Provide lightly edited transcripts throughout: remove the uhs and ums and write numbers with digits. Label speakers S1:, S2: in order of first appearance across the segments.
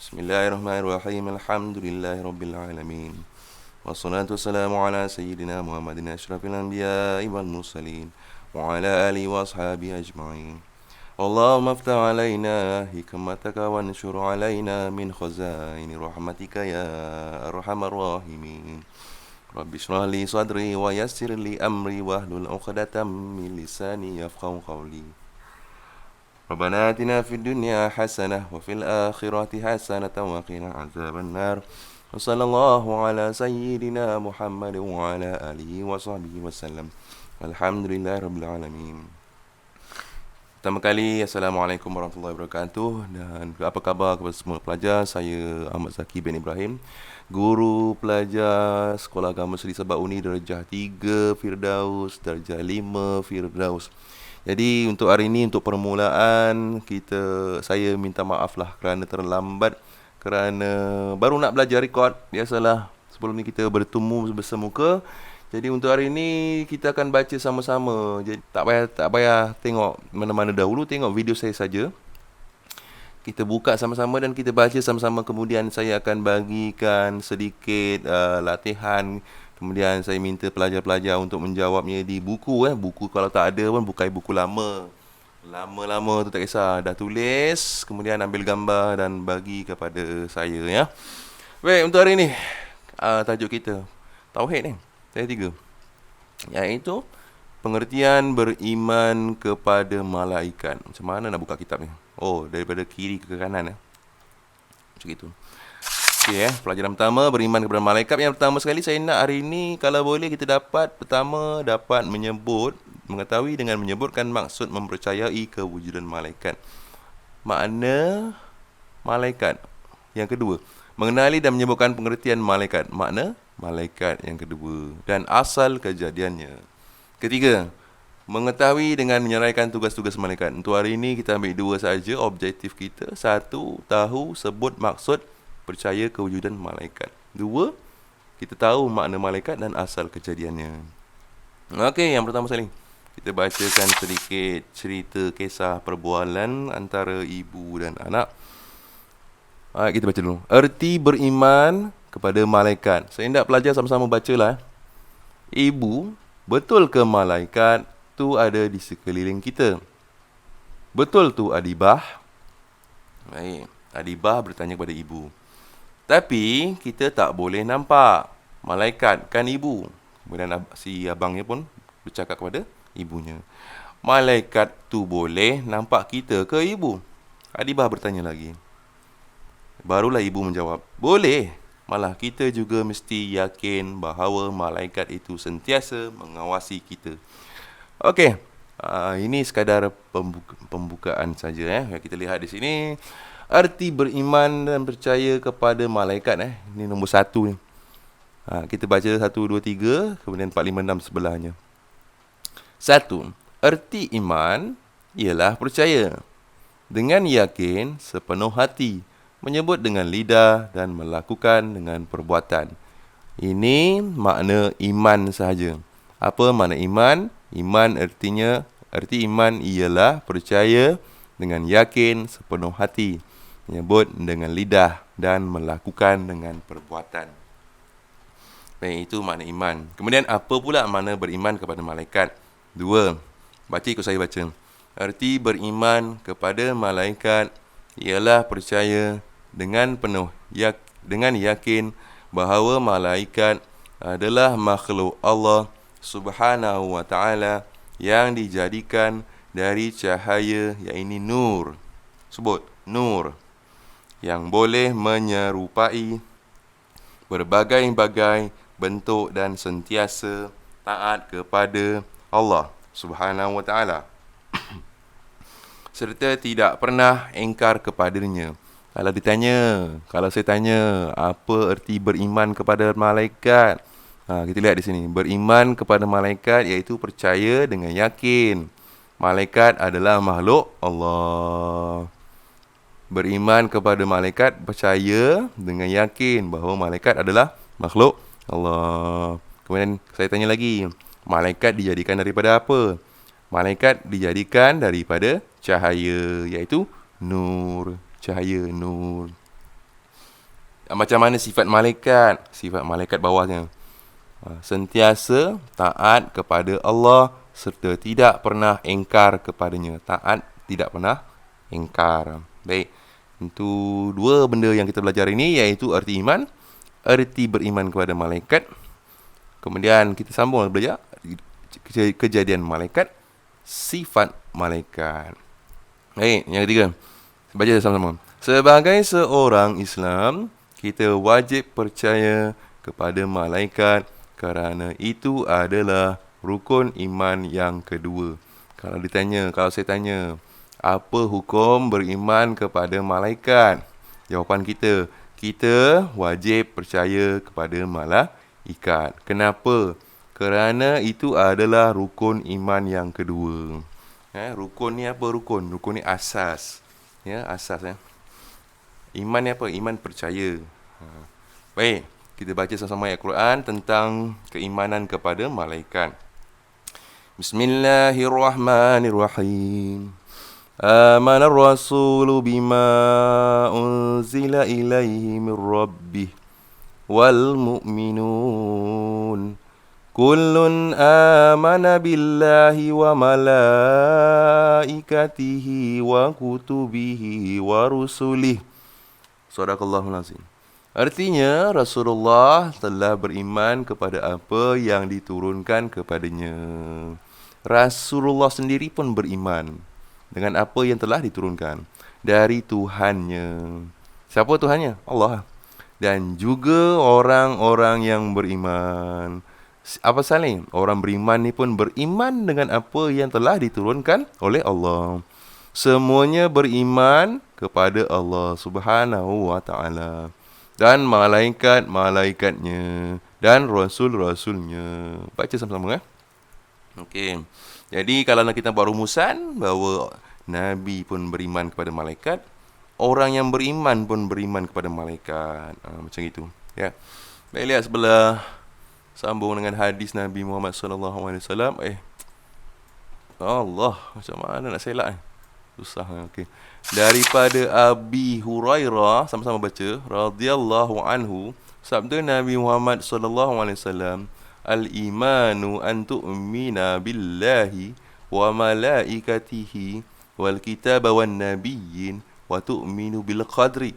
S1: Bismillahirrahmanirrahim. Alhamdulillahirabbil alamin. Wassalatu wassalamu ala sayyidina Muhammadin asyrafil anbiya'i wal mursalin wa ala alihi wa ashabihi ajma'in. Allahumma aftah alaina hikmataka wa anshur alaina min khazaini rahmatika ya arhamar rahimin. Rabbi shrah li sadri wa yassir li amri wahlul 'uqdatam min lisani yafqahu qawli. Rabbana atina fid dunya hasanah wa fil akhirati hasanah wa qina azaban nar. Wa sallallahu ala sayyidina Muhammad wa ala alihi wa sahbihi wasallam. Alhamdulillahirabbil alamin. Pertama kali, Assalamualaikum warahmatullahi wabarakatuh. Dan apa khabar kepada semua pelajar? Saya Ahmad Zaki bin Ibrahim, guru pelajar Sekolah Agama Seri Sabah Uni Darjah 3 Firdaus, Darjah 5 Firdaus. Jadi untuk hari ini, untuk permulaan saya minta maaf lah kerana terlambat, kerana baru nak belajar rekod. Biasalah sebelum ni kita bertemu bersemuka. Jadi untuk hari ini kita akan baca sama-sama. Jadi tak payah tengok mana-mana dahulu, tengok video saya saja. Kita buka sama-sama dan kita baca sama-sama. Kemudian saya akan bagikan sedikit latihan. Kemudian saya minta pelajar-pelajar untuk menjawabnya di buku. Buku kalau tak ada pun bukai buku lama. Lama-lama tu tak kisah. Dah tulis, kemudian ambil gambar dan bagi kepada saya, ya. Baik, untuk hari ni tajuk kita Tauhid ni. Saya 3. Iaitu pengertian beriman kepada malaikat. Macam mana nak buka kitab ni? Oh, daripada kiri ke kanan. Macam itu. Okey, pelajaran pertama, beriman kepada malaikat. Yang pertama sekali saya nak hari ini, kalau boleh kita dapat mengetahui dengan menyebutkan maksud mempercayai kewujudan malaikat. Makna malaikat. Yang kedua, mengenali dan menyebutkan pengertian malaikat. Makna malaikat yang kedua. Dan asal kejadiannya. Ketiga, mengetahui dengan menyeraikan tugas-tugas malaikat. Untuk hari ini kita ambil 2 saja objektif kita. 1, tahu sebut maksud percaya kewujudan malaikat. 2, kita tahu makna malaikat dan asal kejadiannya. Okey, yang pertama sekali kita bacakan sedikit cerita kisah perbualan antara ibu dan anak. Kita baca dulu. Erti beriman kepada malaikat. Saya hendak pelajar sama-sama bacalah. Ibu, betul ke malaikat tu ada di sekeliling kita? Betul tu Adibah? Baik, Adibah bertanya kepada ibu. Tapi kita tak boleh nampak malaikat, kan ibu? Kemudian si abangnya pun bercakap kepada ibunya. Malaikat tu boleh nampak kita ke ibu? Adibah bertanya lagi. Barulah ibu menjawab, boleh. Malah kita juga mesti yakin bahawa malaikat itu sentiasa mengawasi kita. Okey, ini sekadar pembukaan saja. Yang kita lihat di sini, arti beriman dan percaya kepada malaikat. Ini nombor 1 ni. Kita baca 1, 2, 3, kemudian 4, 5, 6 sebelahnya. 1. Erti iman ialah percaya dengan yakin sepenuh hati, menyebut dengan lidah dan melakukan dengan perbuatan. Ini makna iman sahaja. Apa makna iman? Iman erti iman ialah percaya dengan yakin sepenuh hati, menyebut dengan lidah dan melakukan dengan perbuatan. Baik, itu makna iman. Kemudian apa pula makna beriman kepada malaikat? 2. Baca, ikut saya baca. Erti beriman kepada malaikat ialah percaya dengan yakin bahawa malaikat adalah makhluk Allah Subhanahu wa ta'ala yang dijadikan dari cahaya, iaitu nur. Sebut, nur. Yang boleh menyerupai berbagai-bagai bentuk dan sentiasa taat kepada Allah Subhanahu wa ta'ala serta tidak pernah engkar kepadanya. Kalau saya tanya apa erti beriman kepada malaikat, kita lihat di sini. Beriman kepada malaikat iaitu percaya dengan yakin malaikat adalah makhluk Allah. Beriman kepada malaikat, percaya dengan yakin bahawa malaikat adalah makhluk Allah. Kemudian saya tanya lagi, malaikat dijadikan daripada apa? Malaikat dijadikan daripada cahaya, iaitu nur. Cahaya, nur. Macam mana sifat malaikat? Sifat malaikat bawahnya. Sentiasa taat kepada Allah serta tidak pernah engkar kepadanya. Taat, tidak pernah engkar. Baik. Itu dua benda yang kita belajar ini, iaitu erti iman, erti beriman kepada malaikat. Kemudian kita sambung belajar kejadian malaikat, sifat malaikat. Baik, yang ketiga. Baca sama-sama. Sebagai seorang Islam, kita wajib percaya kepada malaikat kerana itu adalah rukun iman yang kedua. Kalau saya tanya, apa hukum beriman kepada malaikat? Jawapan kita wajib percaya kepada malaikat. Kenapa? Kerana itu adalah rukun iman yang kedua. Rukun ni apa rukun? Rukun ni asas. Asas. Iman ni apa? Iman percaya. Baik, kita baca sama-sama ayat Quran tentang keimanan kepada malaikat. Bismillahirrahmanirrahim. آمن الرسول بما أنزل إليه من ربه والمؤمنون كل آمن بالله وملائكته وكتبه ورسله. Sadaqallahul azim. Artinya, Rasulullah telah beriman kepada apa yang diturunkan kepadanya. Rasulullah sendiri pun beriman dengan apa yang telah diturunkan dari Tuhannya. Siapa Tuhannya? Allah. Dan juga orang-orang yang beriman. Apa saling? Orang beriman ni pun beriman dengan apa yang telah diturunkan oleh Allah. Semuanya beriman kepada Allah Subhanahu wa ta'ala. Dan malaikat-malaikatnya. Dan rasul-rasulnya. Baca sama-sama. Okey. Jadi kalau kita buat rumusan bahawa Nabi pun beriman kepada malaikat, orang yang beriman pun beriman kepada malaikat. Macam itu. Ya. Baik, lihat sebelah. Sambung dengan hadis Nabi Muhammad SAW. Allah, macam mana nak selak susah. Okey. Daripada Abi Hurairah, sama-sama baca, radhiyallahu anhu, sabda Nabi Muhammad SAW, al-imanu an tu'mina billahi wa malaikatihi wal kitab wan nabiyyin wa tu'minu bil qadri.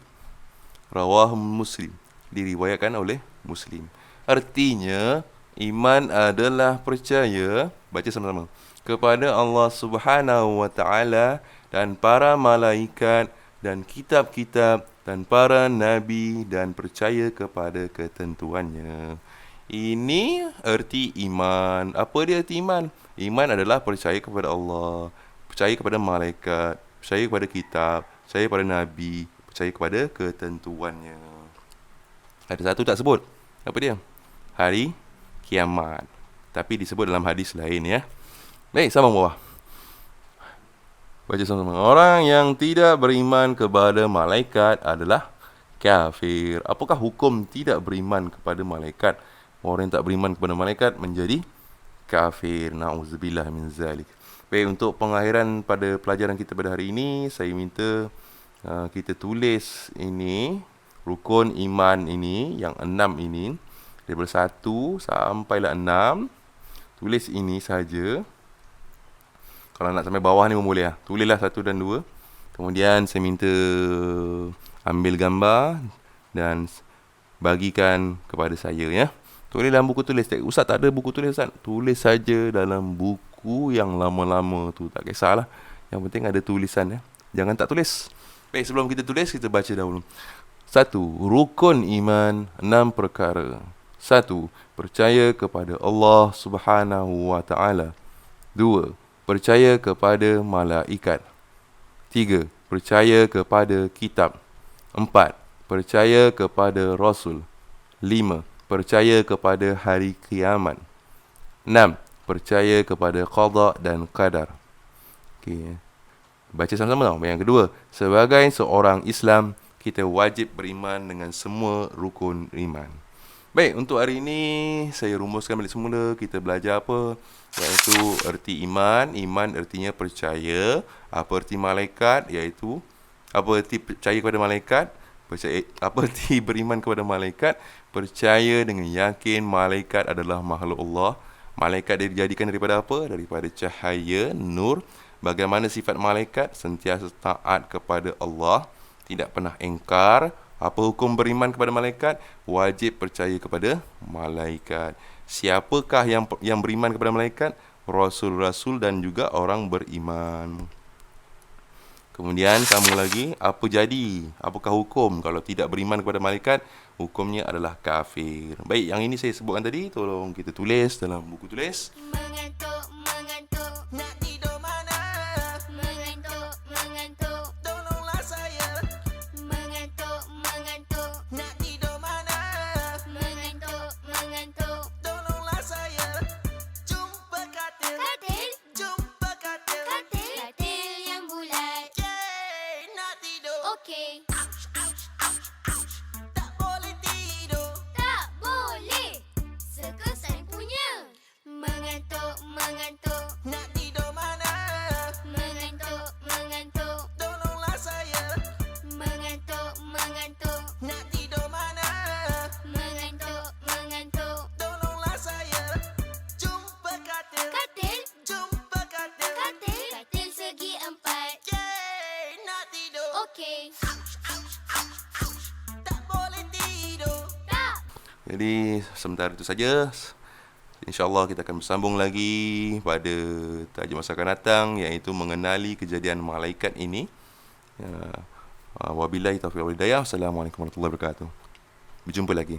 S1: Rawah Muslim. Diriwayatkan oleh Muslim. Artinya, iman adalah percaya, baca sama-sama, kepada Allah Subhanahu wa ta'ala dan para malaikat dan kitab-kitab dan para nabi dan percaya kepada ketentuannya. Ini erti iman. Apa dia erti iman? Iman adalah percaya kepada Allah, percaya kepada malaikat, percaya kepada kitab, percaya kepada nabi, percaya kepada ketentuannya. Ada satu tak sebut. Apa dia? Hari kiamat. Tapi disebut dalam hadis lain, ya. Baik, sama bawah. Baca sama-sama. Orang yang tidak beriman kepada malaikat adalah kafir. Apakah hukum tidak beriman kepada malaikat? Orang yang tak beriman kepada malaikat menjadi kafir. Na'udzubillah min zalik. Baik, untuk pengakhiran pada pelajaran kita pada hari ini, saya minta kita tulis ini, rukun iman ini, yang 6 ini, daripada 1 sampailah 6. Tulis ini saja. Kalau nak sampai bawah ni pun boleh lah. Tulislah 1 dan 2. Kemudian saya minta ambil gambar dan bagikan kepada saya, ya. Tulis dalam buku tulis. Ustaz tak ada buku tulis, Ustaz. Tulis saja dalam buku yang lama-lama tu. Tak kisahlah. Yang penting ada tulisan, ya. Jangan tak tulis. Baik, sebelum kita tulis, kita baca dahulu. 1. Rukun iman 6 perkara. 1. Percaya kepada Allah Subhanahu wa ta'ala. 2. Percaya kepada malaikat. 3. Percaya kepada kitab. 4. Percaya kepada Rasul. 5. Percaya kepada hari kiamat. 6. Percaya kepada qada dan qadar. Okey. Baca sama-sama. Yang kedua, sebagai seorang Islam, kita wajib beriman dengan semua rukun iman. Baik, untuk hari ini saya rumuskan balik semula. Kita belajar apa? Iaitu erti iman. Iman artinya percaya. Apa erti malaikat? Iaitu apa erti percaya kepada malaikat? Percaya apa arti beriman kepada malaikat? Percaya dengan yakin malaikat adalah makhluk Allah. Malaikat dijadikan daripada apa? Daripada cahaya, nur. Bagaimana sifat malaikat? Sentiasa taat kepada Allah, tidak pernah engkar. Apa hukum beriman kepada malaikat? Wajib percaya kepada malaikat. Siapakah yang beriman kepada malaikat? Rasul-rasul dan juga orang beriman. Kemudian sambung lagi, apa jadi? Apakah hukum kalau tidak beriman kepada malaikat? Hukumnya adalah kafir. Baik, yang ini saya sebutkan tadi, tolong kita tulis dalam buku tulis.
S2: Mengantuk, mengantuk, nak tidur mana? Mengantuk, mengantuk, tolonglah saya. Mengantuk, mengantuk, nak tidur mana? Mengantuk, mengantuk, tolonglah saya. Jumpa katil, katil, jumpa katil, katil, katil yang bulat. Yeay, nak tidur. Okey. Ouch, ouch, ouch, ouch. Tak boleh tidur. Tak boleh. Sekesan punya. Mengantuk, mengantuk, nak tidur mana? Mengantuk, mengantuk, tolonglah saya. Mengantuk, mengantuk, nak tidur mana? Mengantuk, mengantuk, tolonglah saya. Jumpa katil, katil, jumpa katil, katil, katil segi 4. Yeay, nak tidur. Okey. Ouch, ouch, ouch, ouch. Tak boleh tidur. Tak.
S1: Jadi sementara itu saja. InsyaAllah kita akan bersambung lagi pada tajuk masa akan datang, iaitu mengenali kejadian malaikat ini. Wabillahi taufiq wal hidayah. Assalamualaikum warahmatullahi wabarakatuh. Berjumpa lagi.